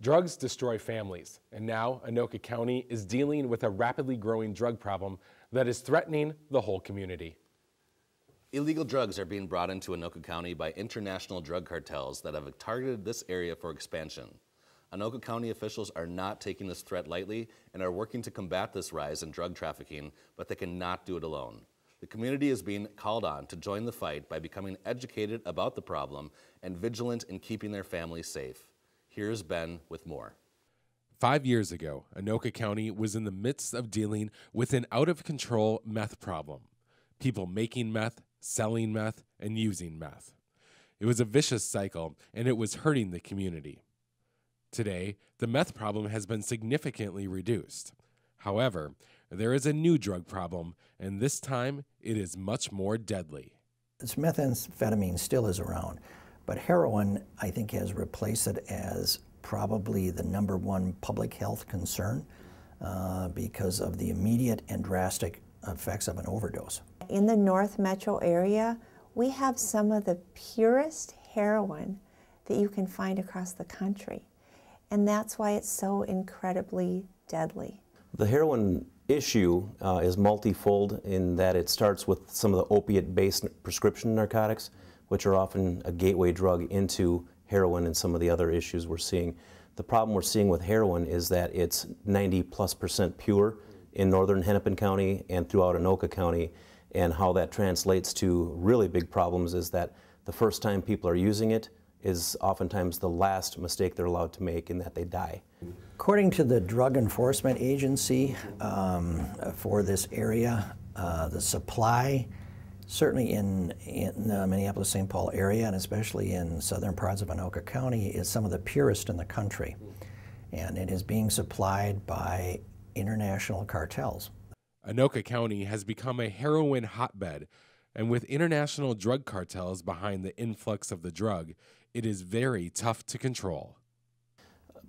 Drugs destroy families, and now Anoka County is dealing with a rapidly growing drug problem that is threatening the whole community. Illegal drugs are being brought into Anoka County by international drug cartels that have targeted this area for expansion. Anoka County officials are not taking this threat lightly and are working to combat this rise in drug trafficking, but they cannot do it alone. The community is being called on to join the fight by becoming educated about the problem and vigilant in keeping their families safe. Here's Ben with more. 5 years ago, Anoka County was in the midst of dealing with an out-of-control meth problem. People making meth, selling meth, and using meth. It was a vicious cycle, and it was hurting the community. Today, the meth problem has been significantly reduced. However, there is a new drug problem, and this time it is much more deadly. This methamphetamine still is around, but heroin, I think, has replaced it as probably the #1 public health concern because of the immediate and drastic effects of an overdose. In the North Metro area, we have some of the purest heroin that you can find across the country, and that's why it's so incredibly deadly. The heroin issue is multifold in that it starts with some of the opiate-based prescription narcotics, which are often a gateway drug into heroin and some of the other issues we're seeing. The problem we're seeing with heroin is that it's 90+% pure in northern Hennepin County and throughout Anoka County, and how that translates to really big problems is that the first time people are using it is oftentimes the last mistake they're allowed to make in that they die. According to the Drug Enforcement Agency for this area, the supply, certainly in the Minneapolis-St. Paul area, and especially in southern parts of Anoka County, is some of the purest in the country. And it is being supplied by international cartels. Anoka County has become a heroin hotbed, and with international drug cartels behind the influx of the drug, it is very tough to control.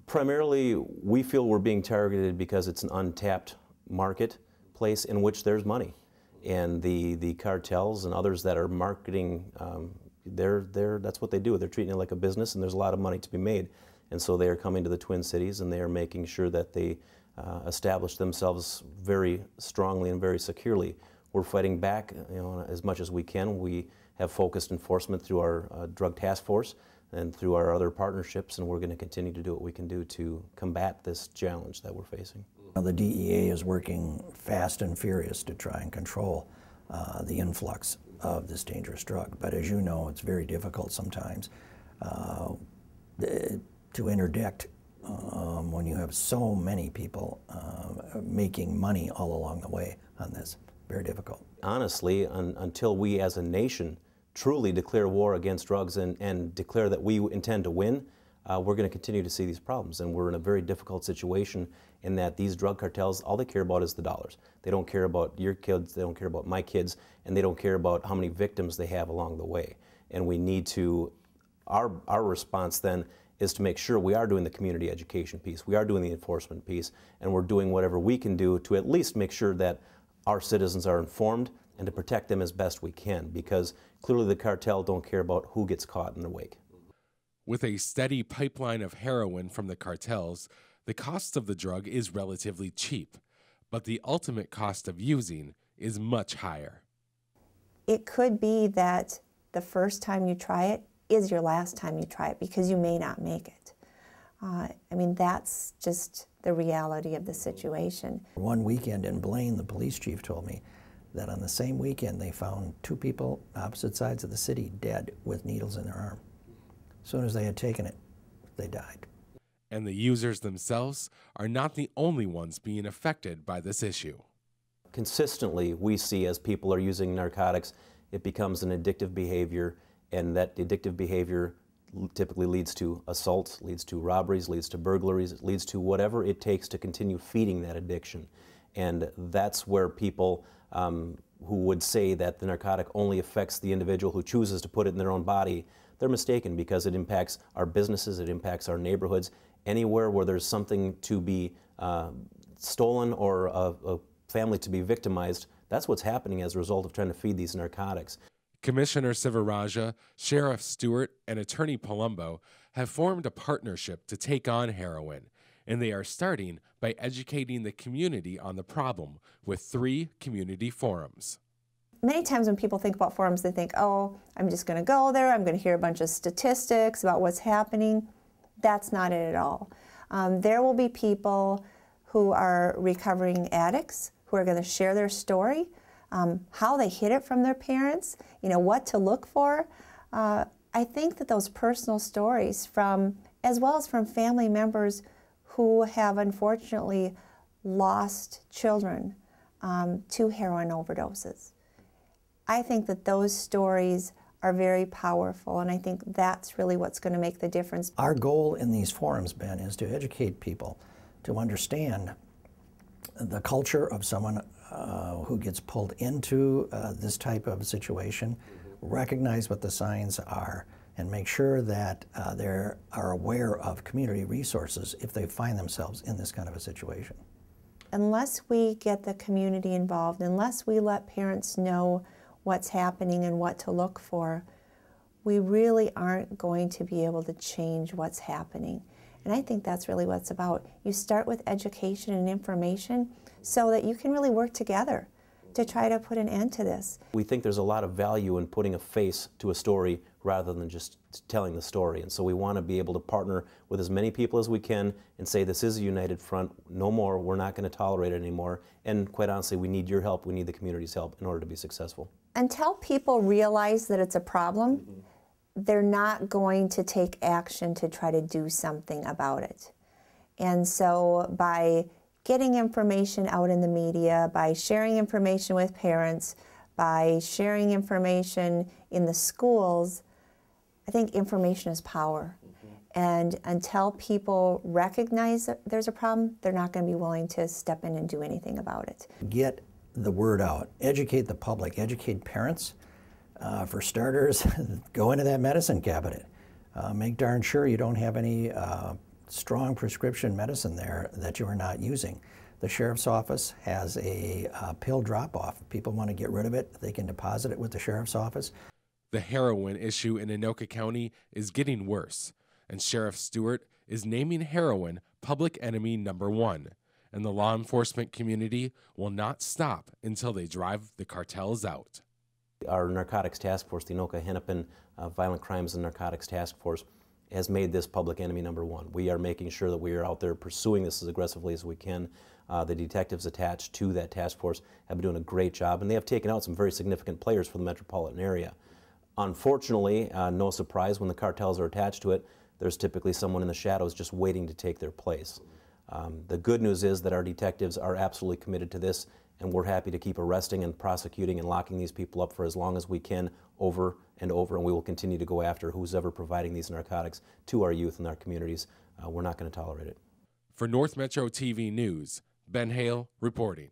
Primarily, we feel we're being targeted because it's an untapped marketplace in which there's money. And the cartels and others that are marketing, that's what they do. They're treating it like a business, and there's a lot of money to be made. And so they are coming to the Twin Cities, and they are making sure that they establish themselves very strongly and very securely. We're fighting back, as much as we can. We have focused enforcement through our drug task force and through our other partnerships, and we're going to continue to do what we can do to combat this challenge that we're facing. The DEA is working fast and furious to try and control the influx of this dangerous drug. But as you know, it's very difficult sometimes to interdict when you have so many people making money all along the way on this. Very difficult. Honestly, until we as a nation truly declare war against drugs and declare that we intend to win, we're going to continue to see these problems. And we're in a very difficult situation in that these drug cartels, all they care about is the dollars. They don't care about your kids, they don't care about my kids, and they don't care about how many victims they have along the way. And we need to, our response then is to make sure we are doing the community education piece, we are doing the enforcement piece, and we're doing whatever we can do to at least make sure that our citizens are informed and to protect them as best we can, because clearly the cartel don't care about who gets caught in the wake. With a steady pipeline of heroin from the cartels, the cost of the drug is relatively cheap, but the ultimate cost of using is much higher. It could be that the first time you try it is your last time you try it because you may not make it. That's just the reality of the situation. One weekend in Blaine, the police chief told me that on the same weekend they found 2 people opposite sides of the city dead with needles in their arm. As soon as they had taken it, they died. And the users themselves are not the only ones being affected by this issue. Consistently, we see as people are using narcotics, it becomes an addictive behavior, and that addictive behavior typically leads to assaults, leads to robberies, leads to burglaries, it leads to whatever it takes to continue feeding that addiction. And that's where people who would say that the narcotic only affects the individual who chooses to put it in their own body, they're mistaken, because it impacts our businesses, it impacts our neighborhoods. Anywhere where there's something to be stolen or a family to be victimized, that's what's happening as a result of trying to feed these narcotics. Commissioner Sivaraja, Sheriff Stewart, and Attorney Palumbo have formed a partnership to take on heroin, and they are starting by educating the community on the problem with 3 community forums. Many times when people think about forums, they think, oh, I'm just going to go there, I'm going to hear a bunch of statistics about what's happening. That's not it at all. There will be people who are recovering addicts who are going to share their story, how they hid it from their parents, what to look for. I think that those personal stories as well as from family members who have unfortunately lost children to heroin overdoses, I think that those stories are very powerful, and I think that's really what's going to make the difference. Our goal in these forums, Ben, is to educate people to understand the culture of someone who gets pulled into this type of situation, recognize what the signs are, and make sure that they are aware of community resources if they find themselves in this kind of a situation. Unless we get the community involved, unless we let parents know what's happening and what to look for, we really aren't going to be able to change what's happening. And I think that's really what it's about. You start with education and information so that you can really work together to try to put an end to this. We think there's a lot of value in putting a face to a story rather than just telling the story. And so we want to be able to partner with as many people as we can and say this is a united front, no more, we're not going to tolerate it anymore. And quite honestly, we need your help, we need the community's help in order to be successful. Until people realize that it's a problem, they're not going to take action to try to do something about it. And so by getting information out in the media, by sharing information with parents, by sharing information in the schools, I think information is power. And until people recognize that there's a problem, they're not going to be willing to step in and do anything about it. Get the word out, educate the public, educate parents. For starters, go into that medicine cabinet. Make darn sure you don't have any strong prescription medicine there that you are not using. The sheriff's office has a pill drop-off. If people want to get rid of it, they can deposit it with the sheriff's office. The heroin issue in Anoka County is getting worse, and Sheriff Stewart is naming heroin public enemy #1, and the law enforcement community will not stop until they drive the cartels out. Our narcotics task force, the Anoka Hennepin Violent Crimes and Narcotics Task Force, has made this public enemy #1. We are making sure that we are out there pursuing this as aggressively as we can. The detectives attached to that task force have been doing a great job, and they have taken out some very significant players for the metropolitan area. Unfortunately, no surprise, when the cartels are attached to it, there's typically someone in the shadows just waiting to take their place. The good news is that our detectives are absolutely committed to this, and we're happy to keep arresting and prosecuting and locking these people up for as long as we can, over and over, and we will continue to go after who's ever providing these narcotics to our youth and our communities. We're not going to tolerate it. For North Metro TV News, Ben Hale reporting.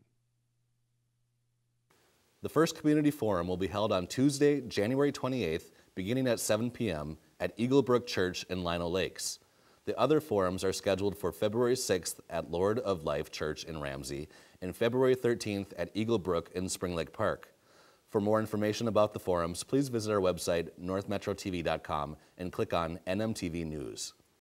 The first community forum will be held on Tuesday, January 28th, beginning at 7 p.m. at Eagle Brook Church in Lino Lakes. The other forums are scheduled for February 6th at Lord of Life Church in Ramsey and February 13th at Eagle Brook in Spring Lake Park. For more information about the forums, please visit our website, northmetrotv.com, and click on NMTV News.